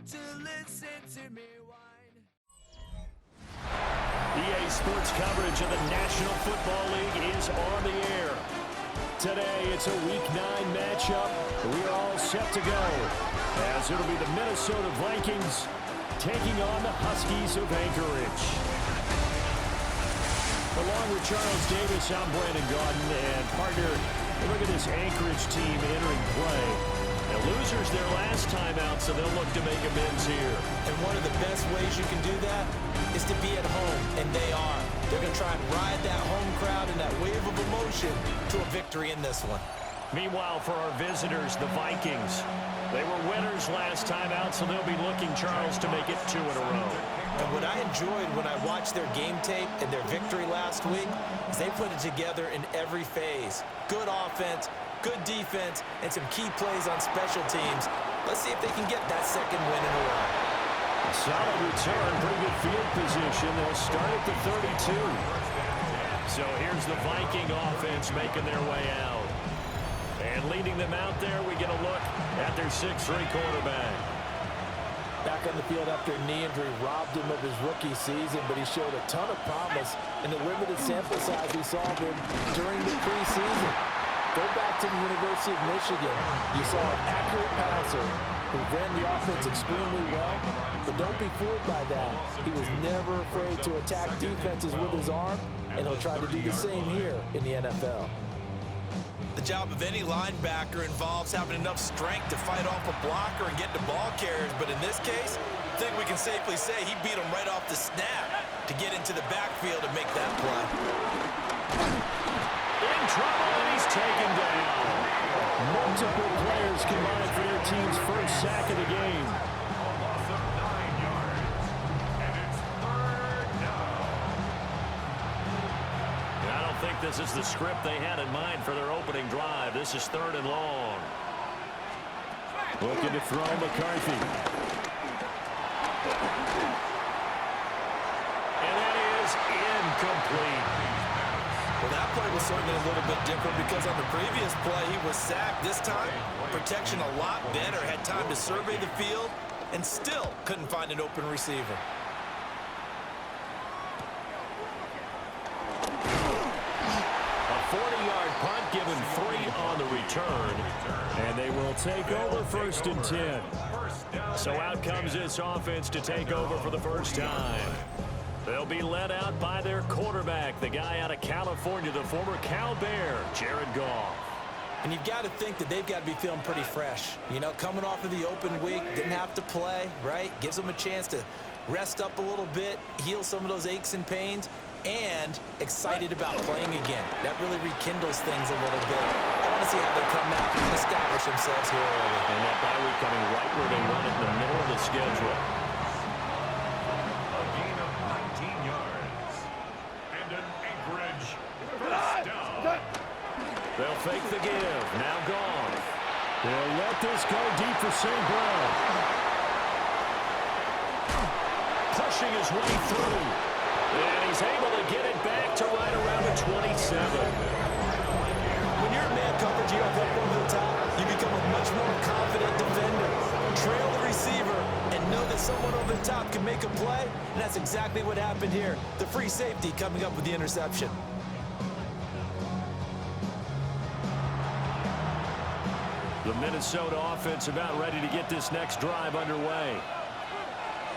to listen to me whine. EA Sports coverage of the National Football League is on the air. Today, it's a Week 9 matchup. We are all set to go, as it'll be the Minnesota Vikings taking on the Huskies of Anchorage. Along with Charles Davis, I'm Brandon Gaudin, and partner, look at this Anchorage team entering play. The losers their last time out, so they'll look to make amends here. And one of the best ways you can do that is to be at home, and they are. They're going to try and ride that home crowd and that wave of emotion to a victory in this one. Meanwhile, for our visitors, the Vikings, they were winners last time out, so they'll be looking, Charles, to make it 2 in a row. And what I enjoyed when I watched their game tape and their victory last week is they put it together in every phase. Good offense, good defense, and some key plays on special teams. Let's see if they can get that second win in a row. A solid return, pretty good field position. They'll start at the 32. So here's the Viking offense making their way out. And leading them out there, we get a look at their 6'3" quarterback. Back on the field after a knee injury robbed him of his rookie season, but he showed a ton of promise in the limited sample size we saw of him during the preseason. Go back to the University of Michigan. You saw an accurate passer who ran the offense extremely well, but don't be fooled by that. He was never afraid to attack defenses with his arm, and he'll try to do the same here in the NFL. The job of any linebacker involves having enough strength to fight off a blocker and get to ball carriers, but in this case, I think we can safely say he beat him right off the snap to get into the backfield and make that play. In trouble, and he's taken down. Multiple players combined for their team's first sack of the game. I think this is the script they had in mind for their opening drive. This is 3rd and long. Looking to throw McCarthy. And that is incomplete. Well, that play was certainly a little bit different because on the previous play, he was sacked. This time, protection a lot better. Had time to survey the field and still couldn't find an open receiver. A 40-yard punt, given 3 on the return. And they will take over 1st and 10. So out comes this offense to take over for the first time. They'll be led out by their quarterback, the guy out of California, the former Cal Bear, Jared Goff. And you've got to think that they've got to be feeling pretty fresh. You know, coming off of the open week, didn't have to play, right? Gives them a chance to rest up a little bit, heal some of those aches and pains, and excited about playing again. That really rekindles things a little bit. I want to see how they come out and establish themselves here early. And that bye week coming right where they run it in the middle of the schedule. A gain of 19 yards. And an Anchorage first down. They'll fake the give. Now gone. They'll let this go deep for St. Brown. Pushing his way through. And he's able to get it back to right around the 27. When you're in man coverage, you have help over the top, you become a much more confident defender. Trail the receiver and know that someone over the top can make a play, and that's exactly what happened here. The free safety coming up with the interception. The Minnesota offense about ready to get this next drive underway.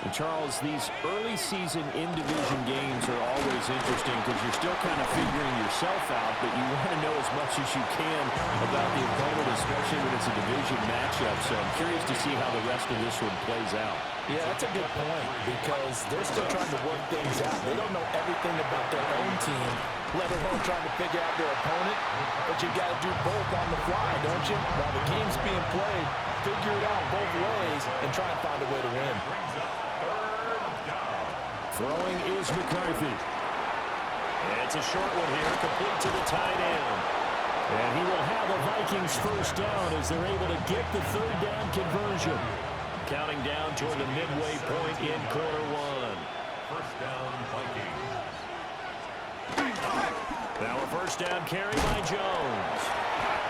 And Charles, these early season in-division games are always interesting because you're still kind of figuring yourself out, but you want to know as much as you can about the opponent, especially when it's a division matchup. So I'm curious to see how the rest of this one plays out. Yeah, that's a good point because they're still trying to work things out. They don't know everything about their own team, let alone trying to figure out their opponent. But you've got to do both on the fly, don't you? While the game's being played, figure it out both ways and try and find a way to win. Throwing is McCarthy. And it's a short one here, complete to the tight end. And he will have a Vikings first down as they're able to get the 3rd down conversion. Counting down toward the midway point in quarter 1. First down, Vikings. Now a first down carry by Jones.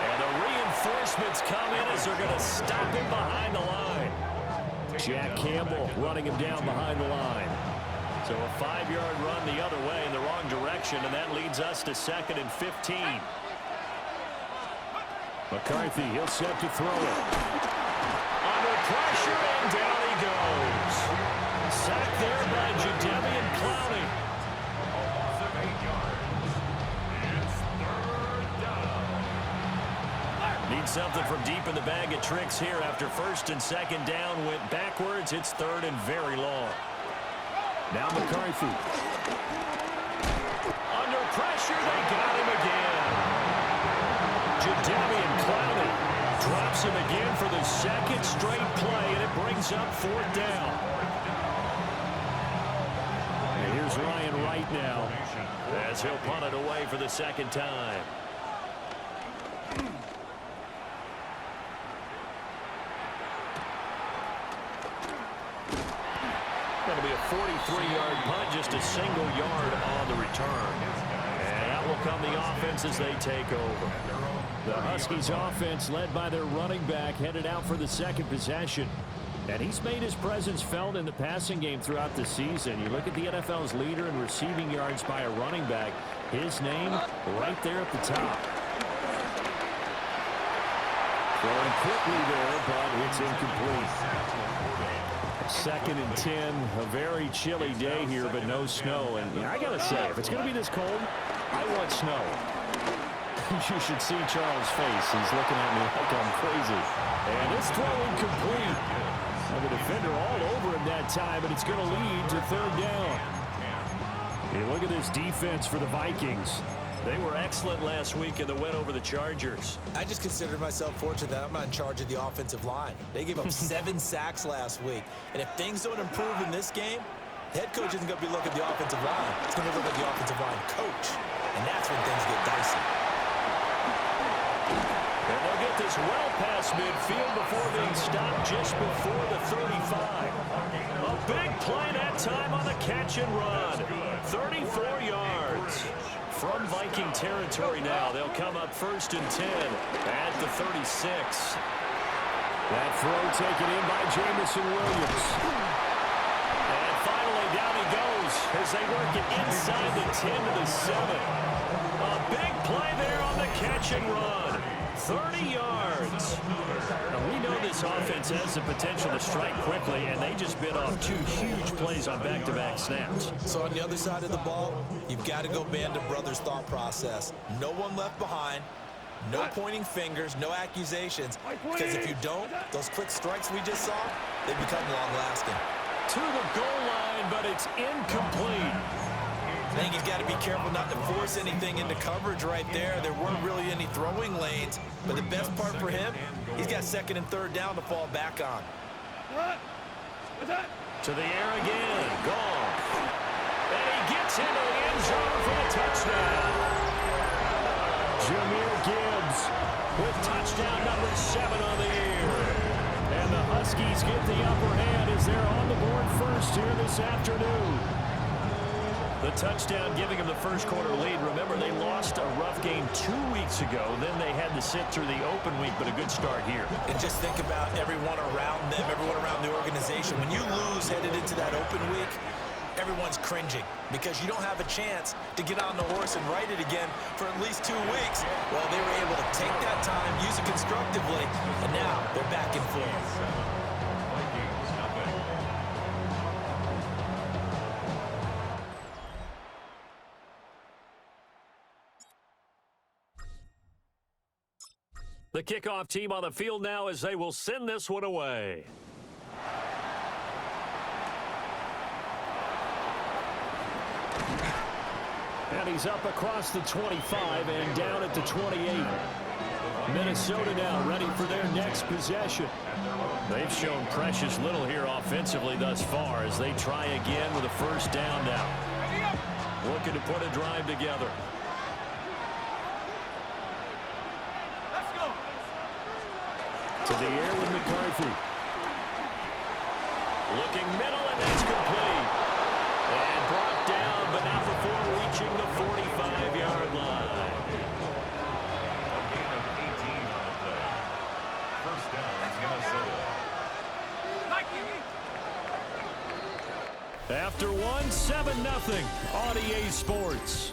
And the reinforcements come in as they're going to stop him behind the line. Jack Campbell running him down behind the line. So a 5-yard run the other way in the wrong direction, and that leads us to 2nd and 15. McCarthy, he'll set to throw it. Under pressure, and down he goes. Sacked there by Jadeveon Clowney. A loss of 8 yards. It's 3rd down. Need something from deep in the bag of tricks here. After 1st and 2nd down went backwards, it's 3rd and very long. Now McCarthy. Under pressure, they got him again. Jadeveon Clowney drops him again for the 2nd straight play, and it brings up 4th down. And here's Ryan Wright now, as he'll punt it away for the 2nd time. Going to be a 43-yard punt, just a single yard on the return. And that will come the offense as they take over. The Huskies offense, led by their running back, headed out for the 2nd possession. And he's made his presence felt in the passing game throughout the season. You look at the NFL's leader in receiving yards by a running back. His name right there at the top. Throwing quickly there, but it's incomplete. 2nd and 10, a very chilly day here, but no snow. And I got to say, if it's going to be this cold, I want snow. You should see Charles' face. He's looking at me like I'm crazy. And it's throwing complete. Now the defender all over him that time, and it's going to lead to 3rd down. Hey, look at this defense for the Vikings. They were excellent last week in the win over the Chargers. I just consider myself fortunate that I'm not in charge of the offensive line. They gave up 7 sacks last week. And if things don't improve in this game, the head coach isn't going to be looking at the offensive line. It's going to look at the offensive line coach. And that's when things get dicey. And they'll get this well past midfield before being stopped just before the 35. A big play that time on the catch and run. 34 yards. From Viking territory now, they'll come up 1st and 10 at the 36. That throw taken in by Jamison Williams. And finally down he goes as they work it inside the 10 to the 7. A big play there on the catch and run. 30 yards. Now we know this offense has the potential to strike quickly, and they just bit off 2 huge plays on back-to-back snaps. So on the other side of the ball, you've got to go band of brothers thought process. No one left behind. No pointing fingers, no accusations. Because if you don't, those quick strikes we just saw, they become long-lasting. To the goal line, but it's incomplete. I think he's got to be careful not to force anything into coverage right there. There weren't really any throwing lanes. But the best part for him, he's got 2nd and 3rd down to fall back on. To the air again. Gone. And he gets into the end zone for the touchdown. Jahmyr Gibbs with touchdown number 7 on the year. And the Huskies get the upper hand as they're on the board first here this afternoon. The touchdown giving them the first quarter lead. Remember, they lost a rough game 2 weeks ago. Then they had to sit through the open week, but a good start here. And just think about everyone around them, everyone around the organization. When you lose headed into that open week, everyone's cringing because you don't have a chance to get on the horse and ride it again for at least 2 weeks. Well, they were able to take that time, use it constructively, and now they're back in form. The kickoff team on the field now as they will send this one away. And he's up across the 25 and down at the 28. Minnesota now ready for their next possession. They've shown precious little here offensively thus far as they try again with a first down now. Looking to put a drive together. To the air with McCarthy. Looking middle, and that's complete. And brought down, but not before reaching the 45-yard line. A gain of 18 on the play. First down, Minnesota. After one, 7-0 on EA Sports.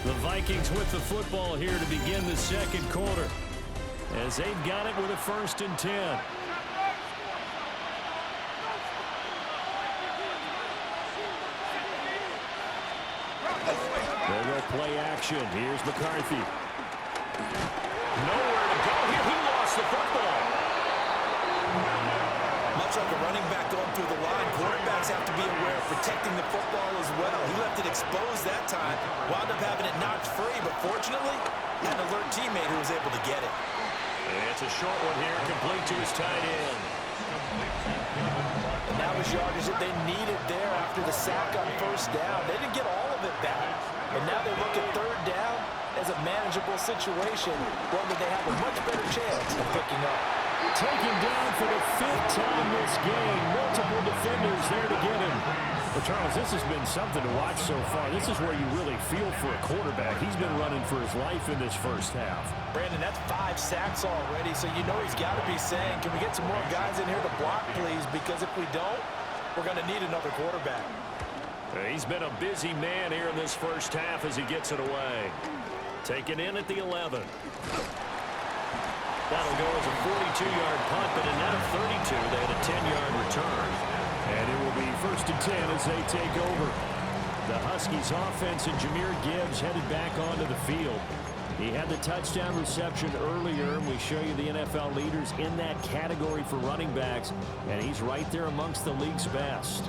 The Vikings with the football here to begin the second quarter, as they've got it with a 1st and 10. They'll go play action. Here's McCarthy. Nowhere to go here. He lost the football. Much like a running back going through the line, quarterbacks have to be aware of protecting the football as well. He left it exposed that time, wound up having it knocked free, but fortunately, had an alert teammate who was able to get it. And it's a short one here, complete to his tight end. And that was yardage that they needed there after the sack on 1st down. They didn't get all of it back, but now they look at 3rd down as a manageable situation, one that they have a much better chance of picking up. Taken down for the 5th time this game. Multiple defenders there to get him. Well, Charles, this has been something to watch so far. This is where you really feel for a quarterback. He's been running for his life in this first half. Brandon, that's 5 sacks already, so you know he's got to be saying, can we get some more guys in here to block, please? Because if we don't, we're going to need another quarterback. He's been a busy man here in this first half as he gets it away. Taken in at the 11. That'll go as a 42-yard punt, but in that of 32, they had a 10-yard return. And it will be 1st and 10 as they take over. The Huskies offense and Jahmyr Gibbs headed back onto the field. He had the touchdown reception earlier, and we show you the NFL leaders in that category for running backs, and he's right there amongst the league's best.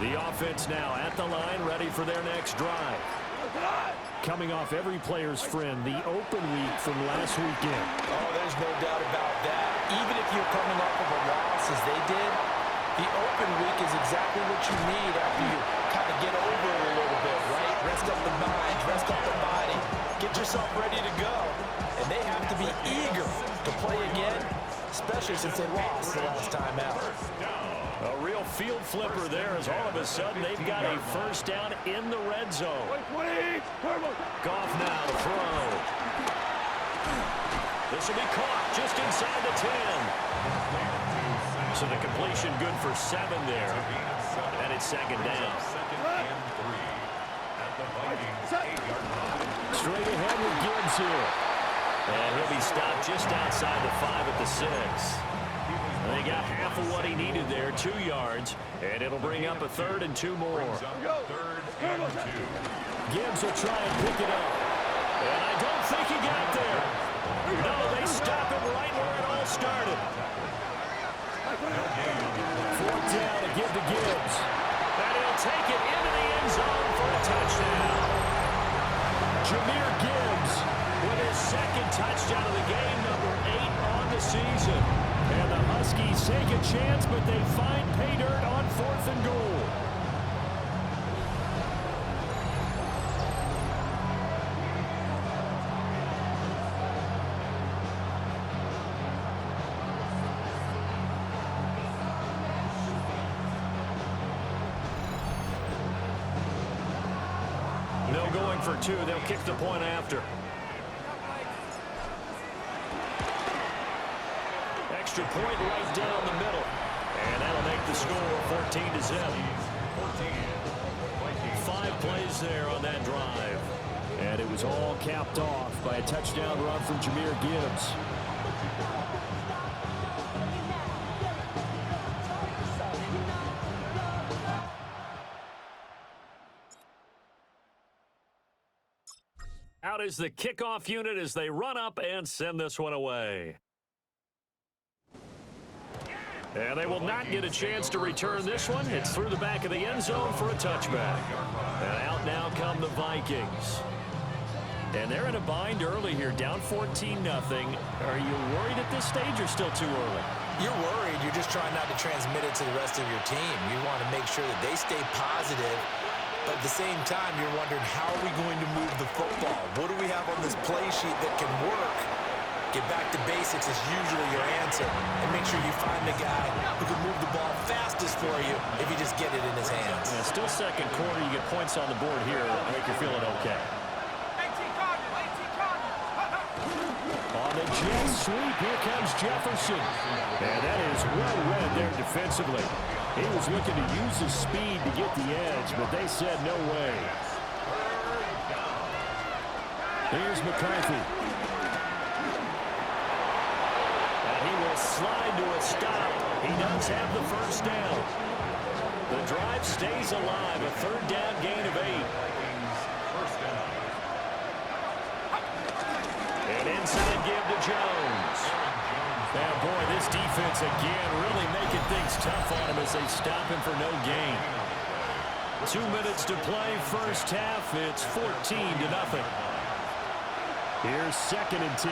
The offense now at the line, ready for their next drive. Coming off every player's friend, the open week from last weekend. Oh, there's no doubt about that. Even if you're coming off of a loss as they did, the open week is exactly what you need after you kind of get over it a little bit, right? Rest up the mind, rest up the body, get yourself ready to go. And they have to be eager to play again, especially since they lost the last time out. A real field flipper there as all of a sudden they've got a 1st down in the red zone. Goff now to throw. This will be caught just inside the 10. So the completion good for 7 there. And it's 2nd down. Straight ahead with Gibbs here. And he'll be stopped just outside the 5 at the 6. They got half of what he needed there, 2 yards, and it'll bring up a 3rd and 2 more. 3rd and 2. Gibbs will try and pick it up. And I don't think he got there. No, they stop him right where it all started. 4th down to give to Gibbs. And he'll take it into the end zone for a touchdown. Jahmyr Gibbs with his 2nd touchdown of the game, number 8 on the season. And the Huskies take a chance, but they find pay dirt on 4th and goal. No going for 2. They'll kick the point after. Extra point right down the middle. And that'll make the score 14-0. 5 plays there on that drive. And it was all capped off by a touchdown run from Jahmyr Gibbs. Out is the kickoff unit as they run up and send this one away. And they will not get a chance to return this one. It's through the back of the end zone for a touchback. And out now come the Vikings. And they're in a bind early here, down 14-0. Are you worried at this stage or still too early? You're worried. You're just trying not to transmit it to the rest of your team. You want to make sure that they stay positive. But at the same time, you're wondering, how are we going to move the football? What do we have on this play sheet that can work? Get back to basics is usually your answer. And make sure you find the guy who can move the ball fastest for you if you just get it in his hands. Yeah, still second quarter. You get points on the board here. I think you're feeling okay. On the jet sweep, here comes Jefferson. And that is well read there defensively. He was looking to use his speed to get the edge, but they said no way. Here's McCarthy. And he will slide to a stop. He does have the first down. The drive stays alive, a third down gain of 8. And inside give to Jones. Now, boy, this defense again really making things tough on him as they stop him for no gain. 2 minutes to play, first half. It's 14-0. Here's 2nd and 10.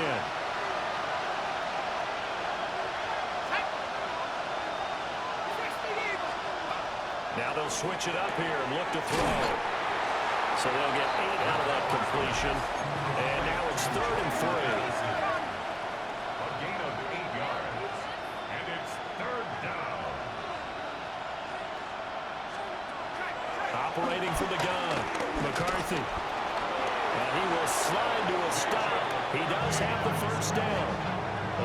Now they'll switch it up here and look to throw. So they'll get 8 out of that completion. And now it's 3rd and 3. A gain of 8 yards. And it's 3rd down. Operating from the gun, McCarthy. And he will slide to a stop. He does have the first down.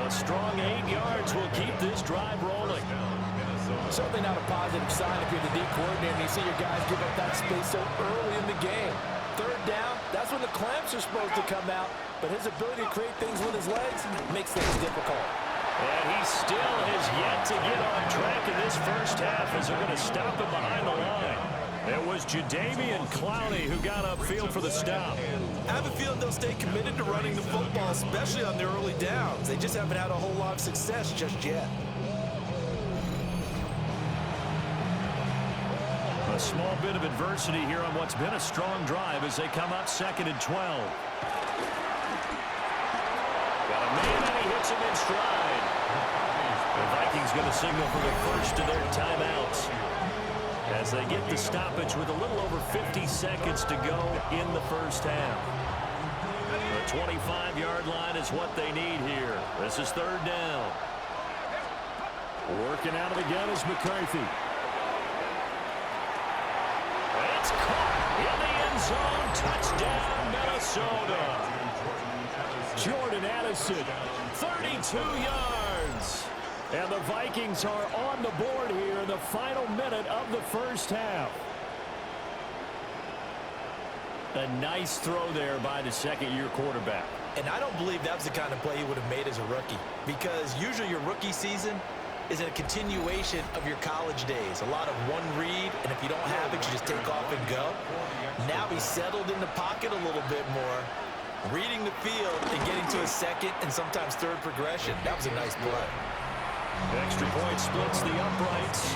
A strong 8 yards will keep this drive rolling. Certainly not a positive sign if you're the D coordinator and you see your guys give up that space so early in the game. 3rd down, that's when the clamps are supposed to come out, but his ability to create things with his legs makes things difficult. And he still has yet to get on track in this first half as they're going to stop him behind the line. It was Jadeveon Clowney who got upfield for the stop. I have a feeling they'll stay committed to running the football, especially on their early downs. They just haven't had a whole lot of success just yet. A small bit of adversity here on what's been a strong drive as they come up 2nd and 12. Got a man and he hits him in stride. The Vikings going to signal for the first of their timeouts as they get the stoppage with a little over 50 seconds to go in the first half. The 25-yard line is what they need here. This is 3rd down. Working out of the gun is McCarthy. It's caught in the end zone. Touchdown, Minnesota. Jordan Addison, 32 yards. And the Vikings are on the board here in the final minute of the first half. A nice throw there by the second-year quarterback. And I don't believe that was the kind of play he would have made as a rookie, because usually your rookie season is a continuation of your college days. A lot of one read, and if you don't have it, you just take off and go. Now he's settled in the pocket a little bit more, reading the field and getting to a second and sometimes third progression. That was a nice play. Extra point splits the uprights,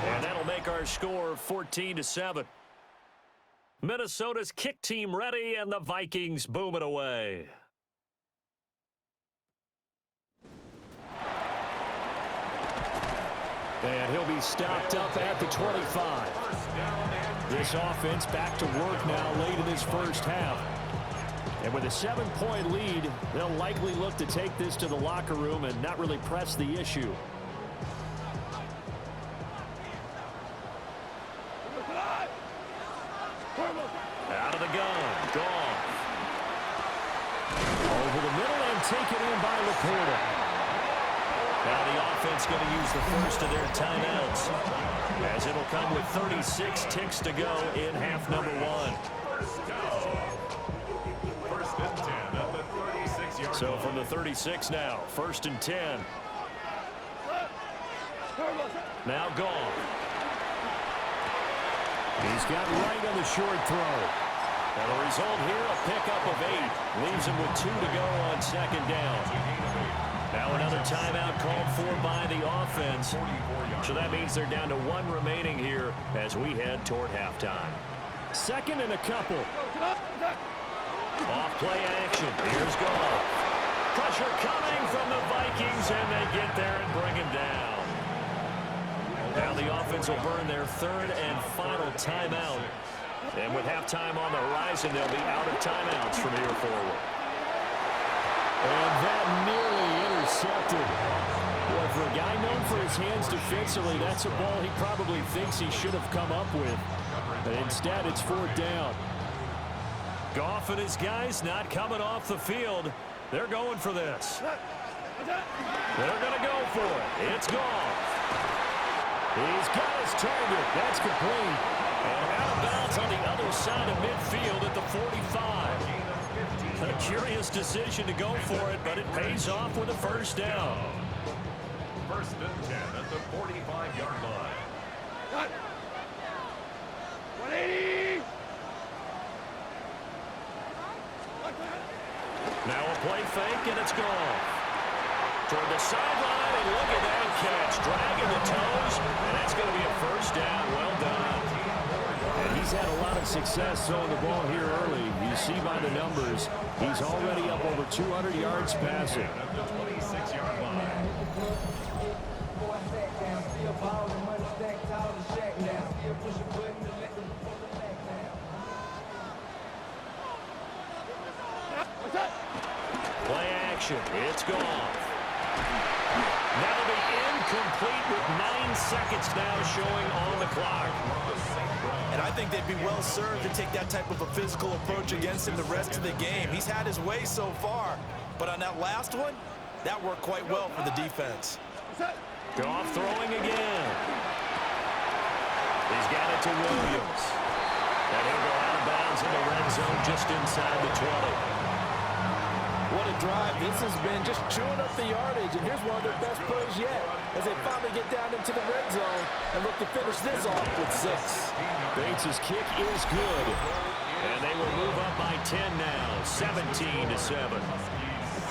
and that'll make our score 14-7. Minnesota's kick team ready, and the Vikings boom it away. And he'll be stopped up at the 25. This offense back to work now late in this first half. And with a 7-point lead, they'll likely look to take this to the locker room and not really press the issue. Out of the gun, Goff. Over the middle and taken in by Laporta. Now the offense going to use the first of their timeouts, as it'll come with 36 ticks to go in half number 1. First and 10 at the 36-yard So from the 36 now, 1st and 10. Now Goff. He's got right on the short throw. And the result here, a pickup of 8. Leaves him with 2 to go on 2nd down. Now another timeout called for by the offense. So that means they're down to 1 remaining here as we head toward halftime. 2nd and a couple. Off play action. Here's Goff. Pressure coming from the Vikings, and they get there and bring him down. Now the offense will burn their third and final timeout. And with halftime on the horizon, they'll be out of timeouts from here forward. And that nearly intercepted. Boy, for a guy known for his hands defensively, that's a ball he probably thinks he should have come up with. But instead, it's fourth down. Goff and his guys not coming off the field. They're going for this. They're going to go for it. It's Goff. He's got his target. That's complete. And out of bounds on the other side of midfield at the 45. A curious decision to go for it, but it pays off with a first down. First and 10 at the 45-yard line. 180! Now a play fake, and it's gone. Toward the sideline, and look at that catch. Dragging the toes, and that's going to be a first down. Well done. And he's had a lot of success throwing the ball here early. You see by the numbers, he's already up over 200 yards passing. At the 26-yard line. Play action. It's gone. That'll be incomplete with 9 seconds now showing on the clock. And I think they'd be well served to take that type of a physical approach against him the rest of the game. He's had his way so far, but on that last one, that worked quite well for the defense. Goff throwing again. He's got it to Williams. And he'll go out of bounds in the red zone just inside the 20. What a drive this has been, just chewing up the yardage. And here's one of their best plays yet as they finally get down into the red zone and look to finish this off with 6. Bates' kick is good. And they will move up by 10 now, 17-7.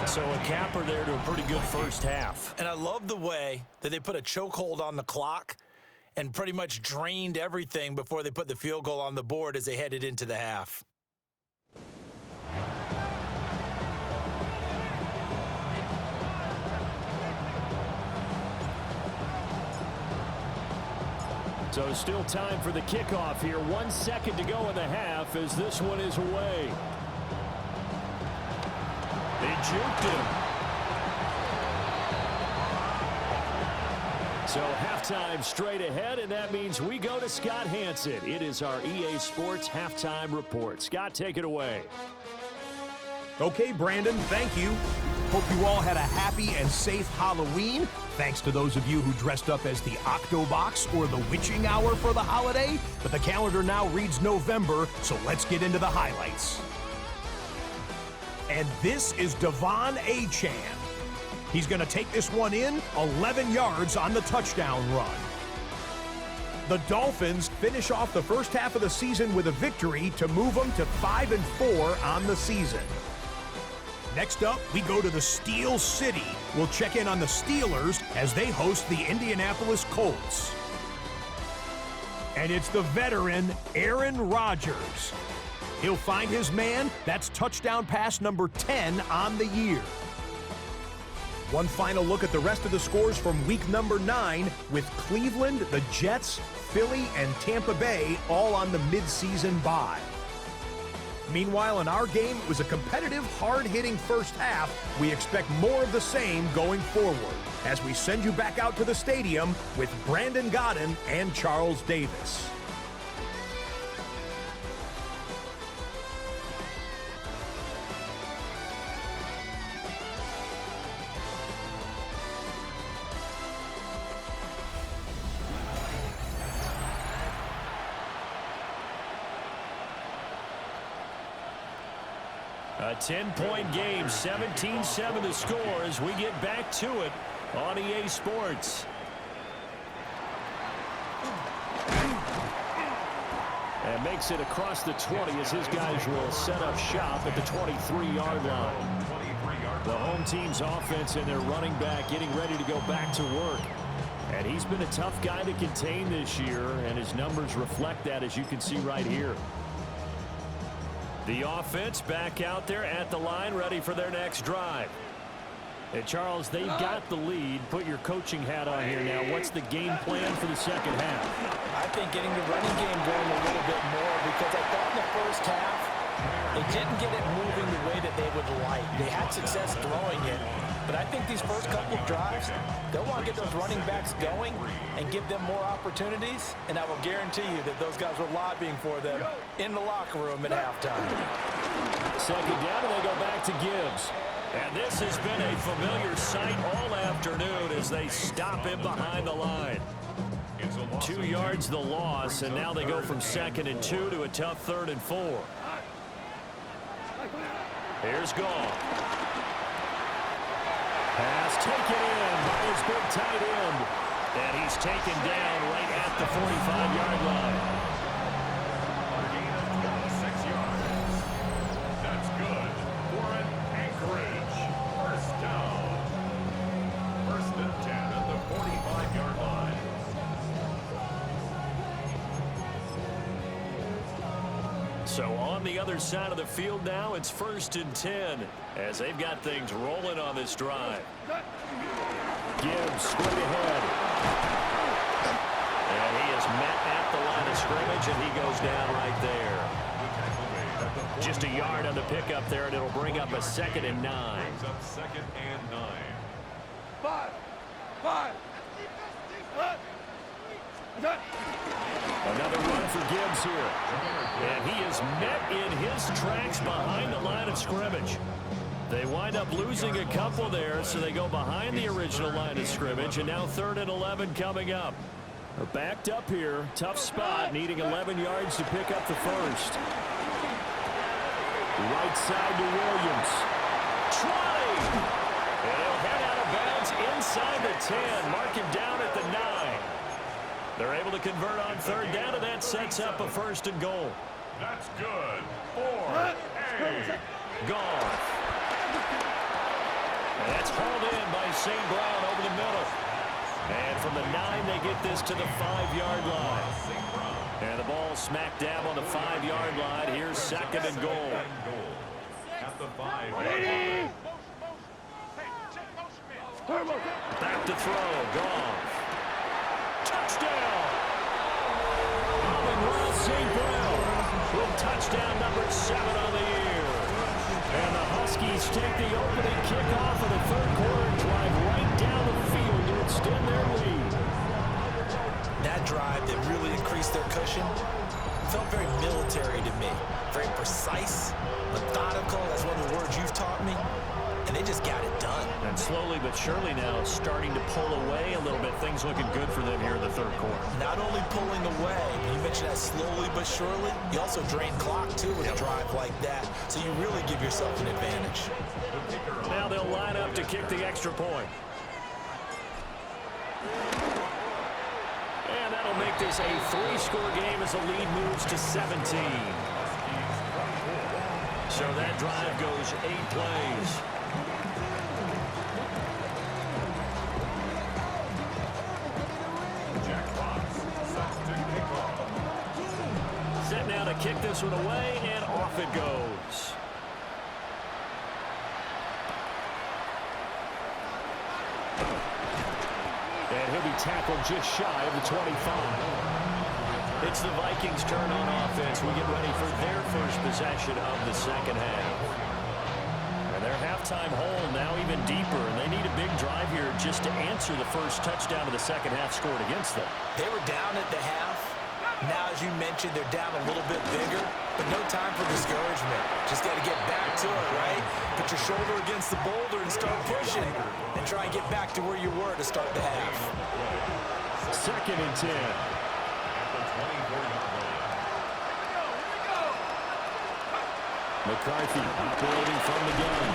So a capper there to a pretty good first half. And I love the way that they put a chokehold on the clock and pretty much drained everything before they put the field goal on the board as they headed into the half. So still time for the kickoff here. 1 second to go in the half as this one is away. They juked him. So halftime straight ahead, and that means we go to Scott Hansen. It is our EA Sports Halftime Report. Scott, take it away. Okay, Brandon, thank you. Hope you all had a happy and safe Halloween. Thanks to those of you who dressed up as the Octobox or the Witching Hour for the holiday. But the calendar now reads November, so let's get into the highlights. And this is Devon Achane. He's going to take this one in, 11 yards on the touchdown run. The Dolphins finish off the first half of the season with a victory to move them to 5-4 on the season. Next up, we go to the Steel City. We'll check in on the Steelers as they host the Indianapolis Colts. And it's the veteran, Aaron Rodgers. He'll find his man. That's touchdown pass number 10 on the year. One final look at the rest of the scores from week number 9 with Cleveland, the Jets, Philly, and Tampa Bay all on the midseason bye. Meanwhile, in our game, it was a competitive, hard-hitting first half. We expect more of the same going forward as we send you back out to the stadium with Brandon Godden and Charles Davis. A 10-point game, 17-7 the score as we get back to it on EA Sports. And makes it across the 20 as his guys will set up shop at the 23-yard line. The home team's offense and their running back getting ready to go back to work. And he's been a tough guy to contain this year, and his numbers reflect that, as you can see right here. The offense back out there at the line, ready for their next drive. And Charles, they've got the lead. Put your coaching hat on here now. What's the game plan for the second half? I think getting the running game going a little bit more, because I thought in the first half they didn't get it moving the way that they would like. They had success throwing it, but I think these first couple of drives, they'll want to get those running backs going and give them more opportunities, and I will guarantee you that those guys were lobbying for them in the locker room at halftime. Second down, and they go back to Gibbs. And this has been a familiar sight all afternoon as they stop him behind the line. 2 yards the loss, and now they go from 2nd and 2 to a tough 3rd and 4. Here's Goff. Pass taken in by his big tight end. And he's taken down right at the 45-yard line. A gain of 26 yards. That's good for an Anchorage first down. 1st and 10 at the 45-yard line. So on the other side of the field now, it's 1st and 10 as they've got things rolling on this drive. Gibbs straight ahead. And he is met at the line of scrimmage, and he goes down right there. Just a yard on the pickup there, and it'll bring up a 2nd and 9. Brings up 2nd and 9. 5. Another run for Gibbs here. And he is met in his tracks behind the line of scrimmage. They wind up losing a couple there, so they go behind the original line of scrimmage, and now 3rd and 11 coming up. They're backed up here. Tough spot, needing 11 yards to pick up the first. Right side to Williams. Trotting! And he'll head out of bounds inside the 10. Mark him down at the 9. They're able to convert on 3rd down, and that sets up a 1st and goal. That's good for a Goff. And that's hauled in by St. Brown over the middle. And from the 9, they get this to the 5-yard line. And the ball smack dab on the 5-yard line. Here's 2nd and goal. At the 5-yard line. Back to throw. Goff. Touchdown! Amon-Ra St. Brown with touchdown number 7 on the year. And the Huskies take the opening kickoff of the 3rd quarter and drive right down the field to extend their lead. That drive that really increased their cushion felt very military to me. Very precise, methodical. That's one of the words you've taught me. And they just got it done. And slowly but surely now starting to pull away a little bit. Things looking good for them here in the 3rd quarter. Not only pulling away, but you mentioned that slowly but surely. You also drain clock, too, with a drive like that. So you really give yourself an advantage. Now they'll line up to kick the extra point. And that'll make this a 3-score game as the lead moves to 17. So that drive goes 8 plays. Set now to kick this one away, and off it goes. And he'll be tackled just shy of the 25. It's the Vikings' turn on offense. We get ready for their first possession of the second half. And their halftime hole now even deeper, and they need a big drive here just to answer the first touchdown of the second half scored against them. They were down at the half. Now, as you mentioned, they're down a little bit bigger, but no time for discouragement. Just got to get back to it, right? Put your shoulder against the boulder and start pushing, and try and get back to where you were to start the half. 2nd and 10. McCarthy operating from the gun.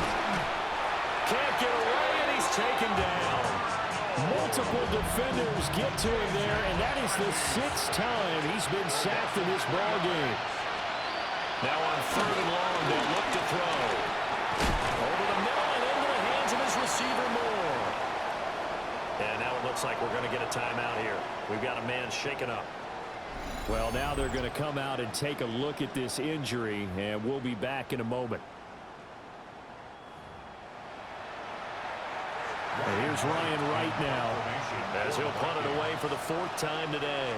Can't get away, and he's taken down. Multiple defenders get to him there, and that is the 6th time he's been sacked in this ball game. Now on 3rd and long, they look to throw. Over the middle and into the hands of his receiver Moore. And now it looks like we're going to get a timeout here. We've got a man shaken up. Well, now they're going to come out and take a look at this injury, and we'll be back in a moment. And here's Ryan right now as he'll punt it away for the 4th time today.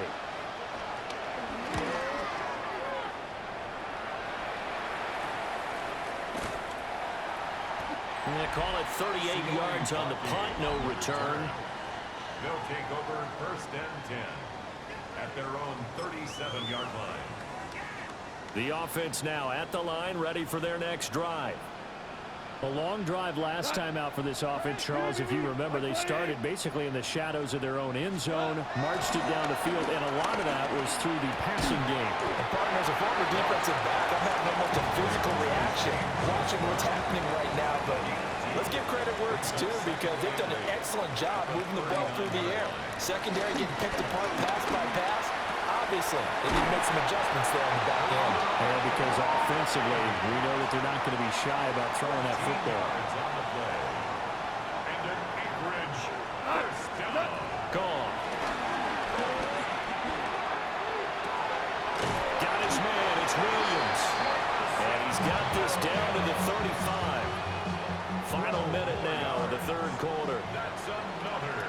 And they call it 38 yards on the punt, no return. They'll take over 1st and 10 at their own 37-yard line. The offense now at the line, ready for their next drive. A long drive last time out for this offense, Charles. If you remember, they started basically in the shadows of their own end zone, marched it down the field, and a lot of that was through the passing game. And partner, as a former defensive back, I'm having almost a physical reaction watching what's happening right now. But let's give credit where it's due, because they've done an excellent job moving the ball through the air. Secondary getting picked apart pass by pass. Obviously, they need to make some adjustments there on the back end. Yeah, because offensively, we know that they're not going to be shy about throwing that football. It's on the play. And an Anchorage first down. Gone. Got his man. It's Williams. And he's got this down to the 35. Final minute now in the 3rd quarter. That's another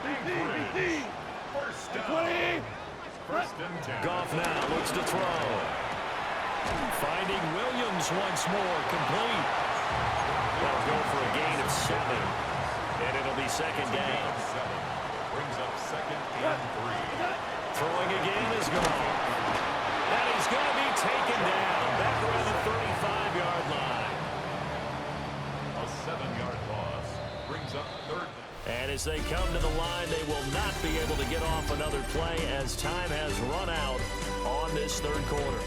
Anchorage first down. 1st and 10. Goff now looks to throw. Finding Williams once more, complete. That'll go for a gain of 7. And it'll be 2nd down. 7 brings up 2nd and 3. Throwing again is gone. And he's going to be taken down back around the 35-yard line. A 7-yard loss brings up 3rd. And as they come to the line, they will not be able to get off another play as time has run out on this 3rd quarter.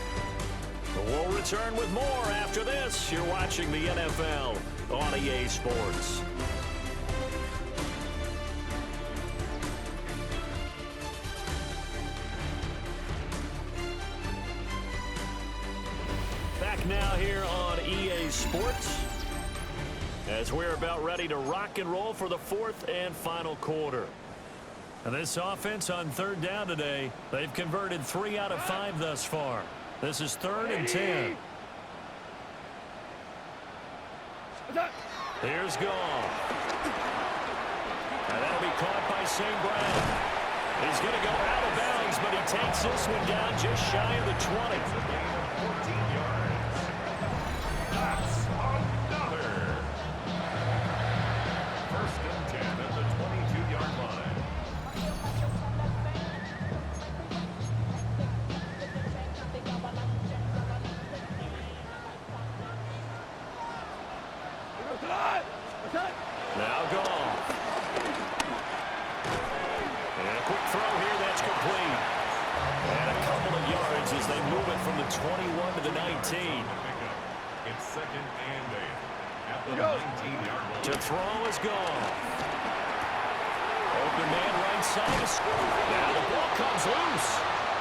But we'll return with more after this. You're watching the NFL on EA Sports. Back now here on EA Sports, as we're about ready to rock and roll for the 4th and final quarter. And this offense on 3rd down today, they've converted 3 out of 5 thus far. This is 3rd and 10. Here's Goff. And that'll be caught by St. Brown. He's going to go out of bounds, but he takes this one down just shy of the 20. 14 yards. That's another. 1st and 10 at the 22-yard line. Now Goff. And a quick throw here, that's complete. And a couple of yards as they move it from the 21 to the 19. It's 2nd and 8 at the 19-yard line. To throw is Goff. Open man right side. Now the ball comes loose.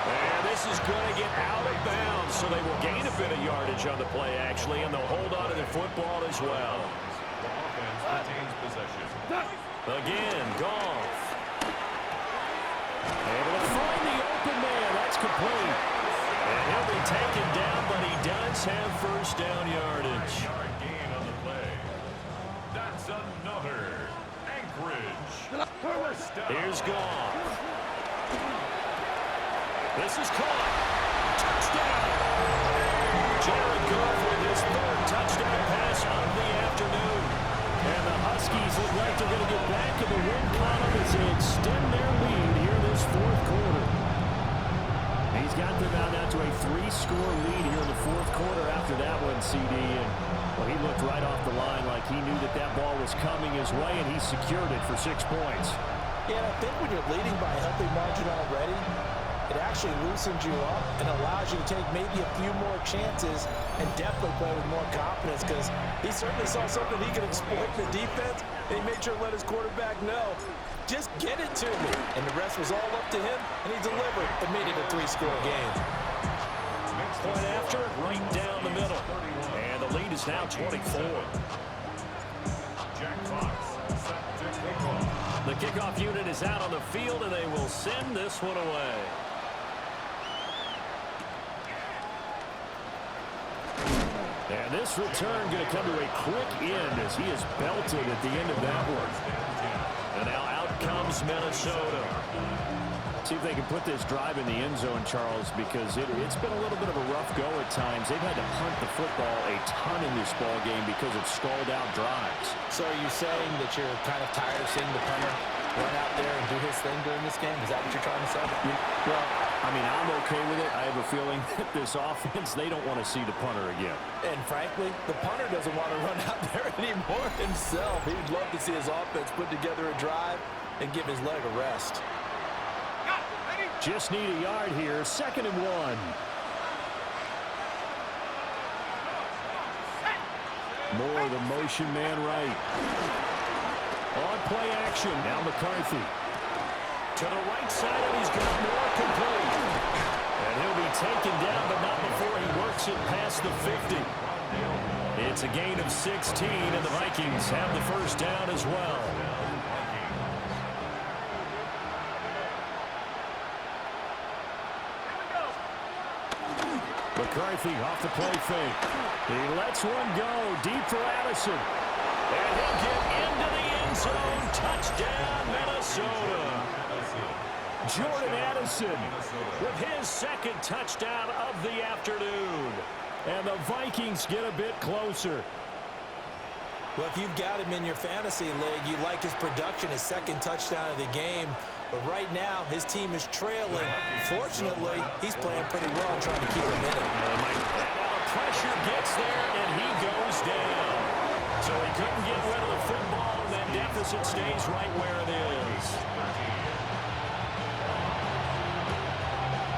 And this is going to get out of bounds, so they will gain a bit of yardage on the play, actually, and they'll hold on to the football as well. The offense retains possession. Again, Goff. Able to find the open man. That's complete. And he'll be taken down, but he does have 1st down yardage. 9-yard gain on the play. That's another Anchorage first down. Here's Goff. This is caught. Touchdown. Jared Goff with his 3rd touchdown pass of the afternoon. And the Huskies look like they're going to get back in the win column as they extend their lead here this 4th quarter. He's got them out now to a 3-score lead here in the 4th quarter after that one, CD. And well, he looked right off the line like he knew that that ball was coming his way, and he secured it for 6 points. Yeah, and I think when you're leading by a healthy margin already, it actually loosens you up and allows you to take maybe a few more chances and definitely play with more confidence, because he certainly saw something he could exploit in the defense, and he made sure to let his quarterback know, just get it to me. And the rest was all up to him, and he delivered and made it a 3-score game. Point after, right down the middle. And the lead is now 24. Jack Fox set to kick off. The kickoff unit is out on the field, and they will send this one away. And this return going to come to a quick end as he is belted at the end of that one. And now out comes Minnesota. See if they can put this drive in the end zone, Charles, because it's been a little bit of a rough go at times. They've had to punt the football a ton in this ball game because of stalled out drives. So are you saying that you're kind of tired of seeing the punter run out there and do his thing during this game? Is that what you're trying to say? Well, I mean, I'm okay with it. I have a feeling that this offense, they don't want to see the punter again. And frankly, the punter doesn't want to run out there anymore himself. He'd love to see his offense put together a drive and give his leg a rest. Just need a yard here. 2nd and 1. More of the motion man right. On play action. Now McCarthy. To the right side, and he's got more complete. And he'll be taken down, but not before he works it past the 50. It's a gain of 16, and the Vikings have the first down as well. McCarthy off the play fake. He lets one go deep for Addison. And he'll get into the end zone. Touchdown, Minnesota. Jordan Addison with his 2nd touchdown of the afternoon. And the Vikings get a bit closer. Well, if you've got him in your fantasy league, you like his production, his 2nd touchdown of the game. But right now, his team is trailing. Fortunately, he's playing pretty well trying to keep him in it. And now the pressure gets there, and he goes down. So he couldn't get rid of the football, and that deficit stays right where it is.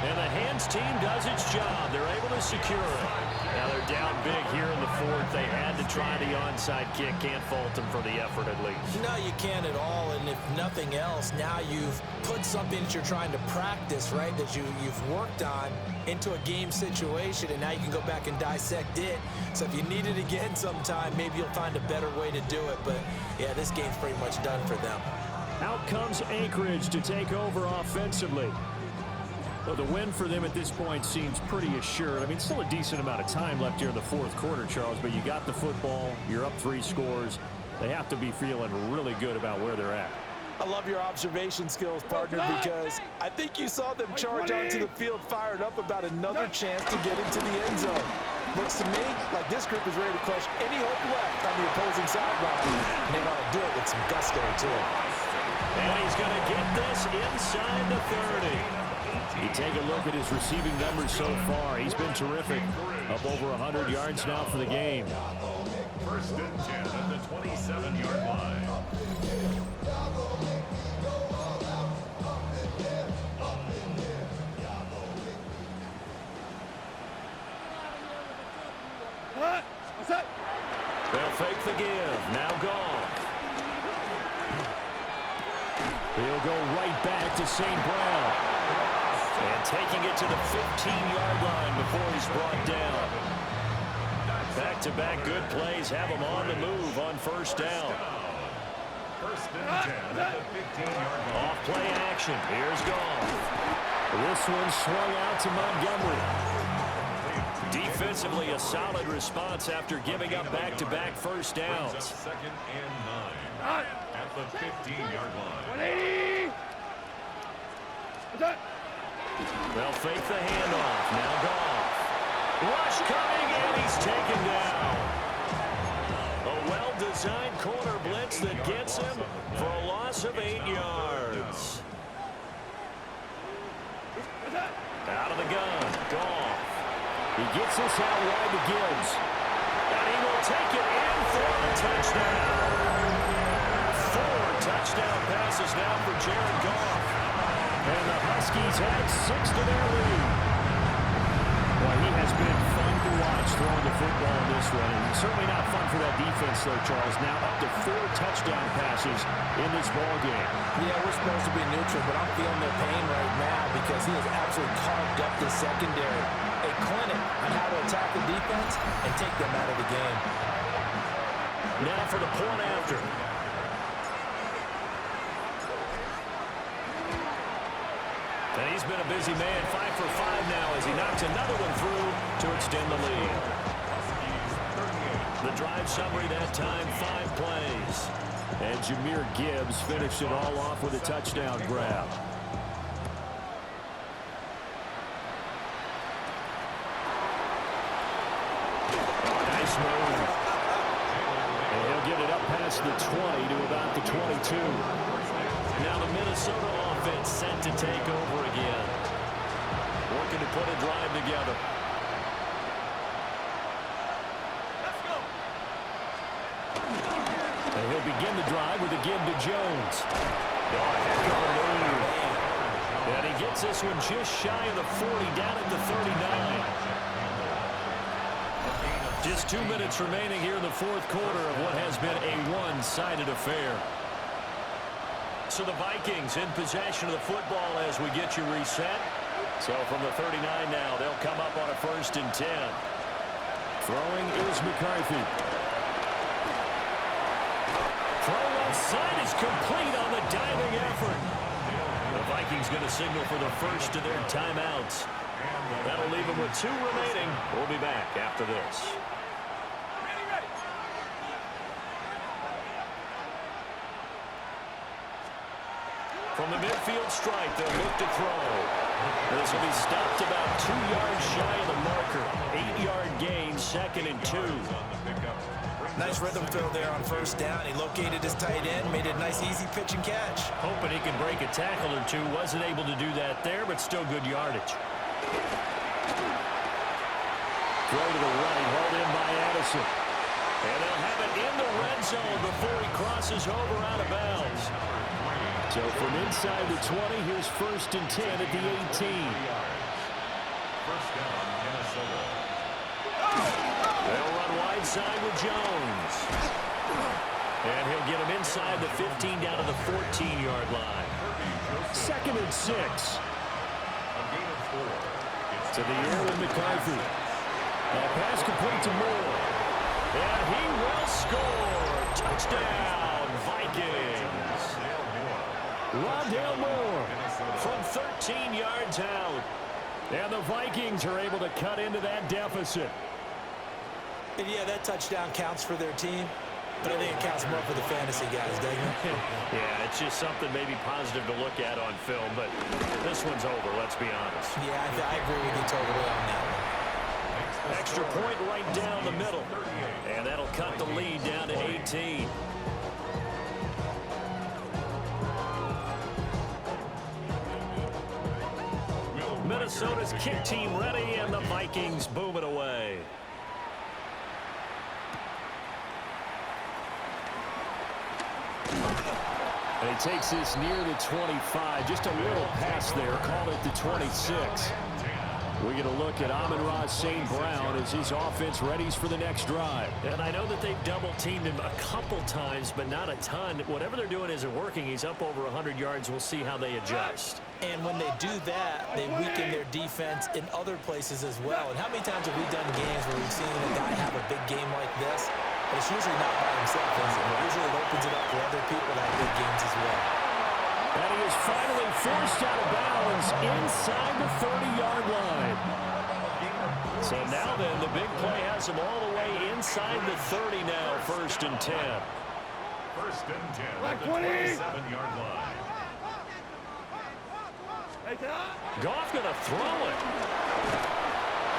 And the hands team does its job. They're able to secure it. Now they're down big here in the 4th. They had to try the onside kick. Can't fault them for the effort at least. No, you can't at all. And if nothing else, now you've put something that you're trying to practice, right, that you've worked on into a game situation, and now you can go back and dissect it. So if you need it again sometime, maybe you'll find a better way to do it. But, yeah, this game's pretty much done for them. Out comes Anchorage to take over offensively. Well, the win for them at this point seems pretty assured. I mean, still a decent amount of time left here in the 4th quarter, Charles, but you got the football. You're up 3 scores. They have to be feeling really good about where they're at. I love your observation skills, partner, because I think you saw them charge onto the field fired up about another chance to get into the end zone. Looks to me like this group is ready to crush any hope left on the opposing sideline. And they want to do it with some gusto, too. And he's going to get this inside the 30. You take a look at his receiving numbers so far. He's been terrific. Up over 100 yards now for the game. 1st and 10 at the 27-yard line. They'll fake the give. Now gone. He'll go right back to St. Brown. And taking it to the 15-yard line before he's brought down. Back-to-back good plays have him on the move on 1st down. 1st and 10 at the 15-yard line. Off play action. Here's Goff. This one swung out to Montgomery. Defensively, a solid response after giving up back-to-back 1st downs. 2nd and 9 at the 15-yard line. They'll fake the handoff. Now Goff. Rush coming, and he's taken down. A well-designed corner blitz that gets him for a loss of 8 yards. Out of the gun. Goff. He gets this out wide to Gibbs. And he will take it in for a touchdown. 4 touchdown passes now for Jared Goff. And the Huskies add 6 to their lead. Well, he has been fun to watch throwing the football in this one. And certainly not fun for that defense, though, Charles. Now up to 4 touchdown passes in this ball game. Yeah, we're supposed to be neutral, but I'm feeling their pain right now because he has absolutely carved up the secondary. A clinic on how to attack the defense and take them out of the game. Now for the point after. And he's been a busy man, 5 for 5 now as he knocks another one through to extend the lead. The drive summary that time, 5 plays. And Jahmyr Gibbs finished it all off with a touchdown grab. Nice move. And he'll get it up past the 20 to about the 22. Now the Minnesota offense set to take over again. Working to put a drive together. And he'll begin the drive with a give to Jones. And he gets this one just shy of the 40, down at the 39. Just 2 minutes remaining here in the fourth quarter of what has been a one-sided affair. So the Vikings in possession of the football as we get you reset. So from the 39 now, they'll come up on a 1st and 10. Throwing is McCarthy. Throw left side is complete on the diving effort. The Vikings going to signal for the first of their timeouts. That'll leave them with 2 remaining. We'll be back after this. From the midfield strike, they'll look to throw. This will be stopped about 2 yards shy of the marker. 8-yard gain, 2nd and 2. Nice rhythm throw there on 1st down. He located his tight end, made it a nice easy pitch and catch. Hoping he can break a tackle or two. Wasn't able to do that there, but still good yardage. Throw to the right, hauled in by Addison. And they'll have it in the red zone before he crosses over out of bounds. So from inside the 20, here's 1st and 10 at the 18. First down, Minnesota. They'll run wide side with Jones. And he'll get him inside the 15 down to the 14-yard line. 2nd and 6. A gain of 4. To the air with McCarthy. A pass complete to Moore. And he will score. Touchdown, Vikings. Rondale Moore from 13 yards out. And the Vikings are able to cut into that deficit. And yeah, that touchdown counts for their team, but I think it counts more for the fantasy guys, doesn't it? Yeah, it's just something maybe positive to look at on film, but this one's over, let's be honest. Yeah, I agree with you totally on that one. Extra point right down the middle. And that'll cut the lead down to 18. Minnesota's kick team ready, and the Vikings boom it away. And he takes this near the 25. Just a little pass there. Called it the 26. We get a look at Amon-Ra St. Brown as his offense readies for the next drive. And I know that they've double-teamed him a couple times, but not a ton. Whatever they're doing isn't working. He's up over 100 yards. We'll see how they adjust. And when they do that, they weaken their defense in other places as well. And how many times have we done games where we've seen a guy have a big game like this? But it's usually not by himself, is it? Usually it opens it up for other people to have big games as well. And he is finally forced out of bounds inside the 30-yard line. So now then, the big play has him all the way inside the 30 now, 1st and 10. 1st and 10 at the 27-yard line. Goff going to throw it.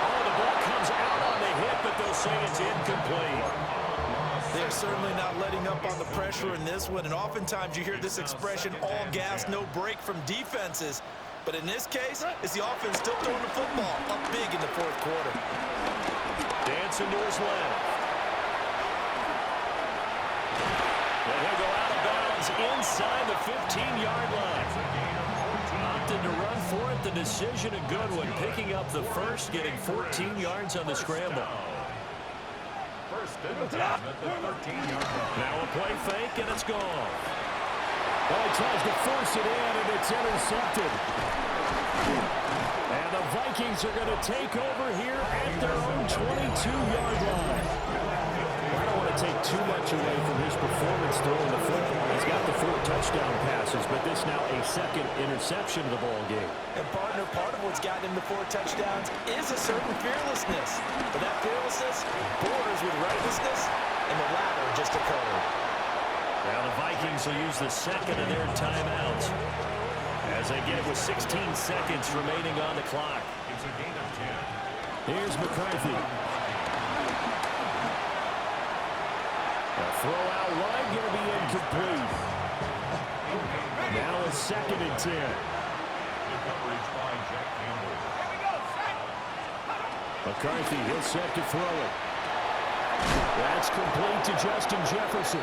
Oh, the ball comes out on the hit, but they'll say it's incomplete. They're certainly not letting up on the pressure in this one, and oftentimes you hear this expression, all gas, no break from defenses. But in this case, it's the offense still throwing the football up big in the 4th quarter. Dancing to his left. And he'll go out of bounds inside the 15-yard line. Opted to run for it. The decision a good one. Picking up the first, getting 14 yards on the scramble. 1st and 10 at the 13-yard line. Now a play fake, and it's gone. Well, he tries to force it in, and it's intercepted. And the Vikings are going to take over here at their own 22-yard line. I don't want to take too much away from his performance throwing the football. He's got the 4 touchdown passes, but this now a 2nd interception of the ball game. And partner, part of what's gotten him to 4 touchdowns is a certain fearlessness. But that fearlessness borders with recklessness. and the latter just occurred. Now the Vikings will use the second of their timeouts as they get it with 16 seconds remaining on the clock. It's a gain of 10. Here's McCarthy. A throw out wide, going to be incomplete. Now a 2nd and 10. The coverage by Jack Campbell. McCarthy, he'll set to throw it. That's complete to Justin Jefferson.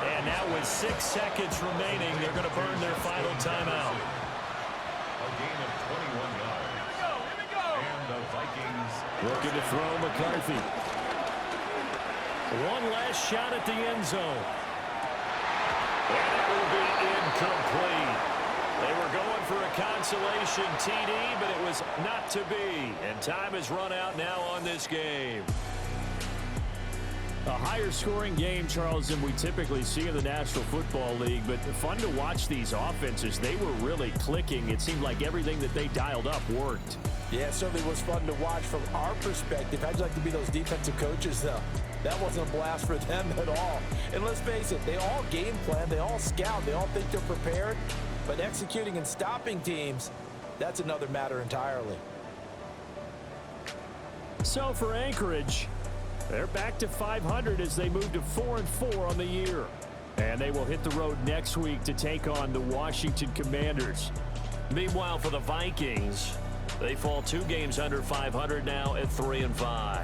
And now with 6 seconds remaining, they're going to burn their final timeout. A gain of 21 yards. Here we go. And the Vikings Looking to throw McCarthy. One last shot at the end zone. And it will be incomplete. They were going for a consolation TD, but it was not to be. And time has run out now on this game. A higher scoring game, Charles, than we typically see in the National Football League, but fun to watch these offenses. They were really clicking. It seemed like everything that they dialed up worked. Yeah, it certainly was fun to watch from our perspective. How'd you like to be those defensive coaches, though? That wasn't a blast for them at all. And let's face it, they all game plan, they all scout, they all think they're prepared. But executing and stopping teams, that's another matter entirely. So for Anchorage, they're back to 500 as they move to 4-4 on the year. And they will hit the road next week to take on the Washington Commanders. Meanwhile, for the Vikings, they fall 2 games under 500 now at 3-5.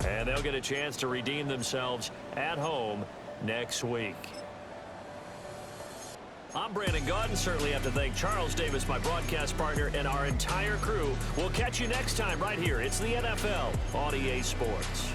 And they'll get a chance to redeem themselves at home next week. I'm Brandon Gaudin. Certainly have to thank Charles Davis, my broadcast partner, and our entire crew. We'll catch you next time right here. It's the NFL on EA Sports.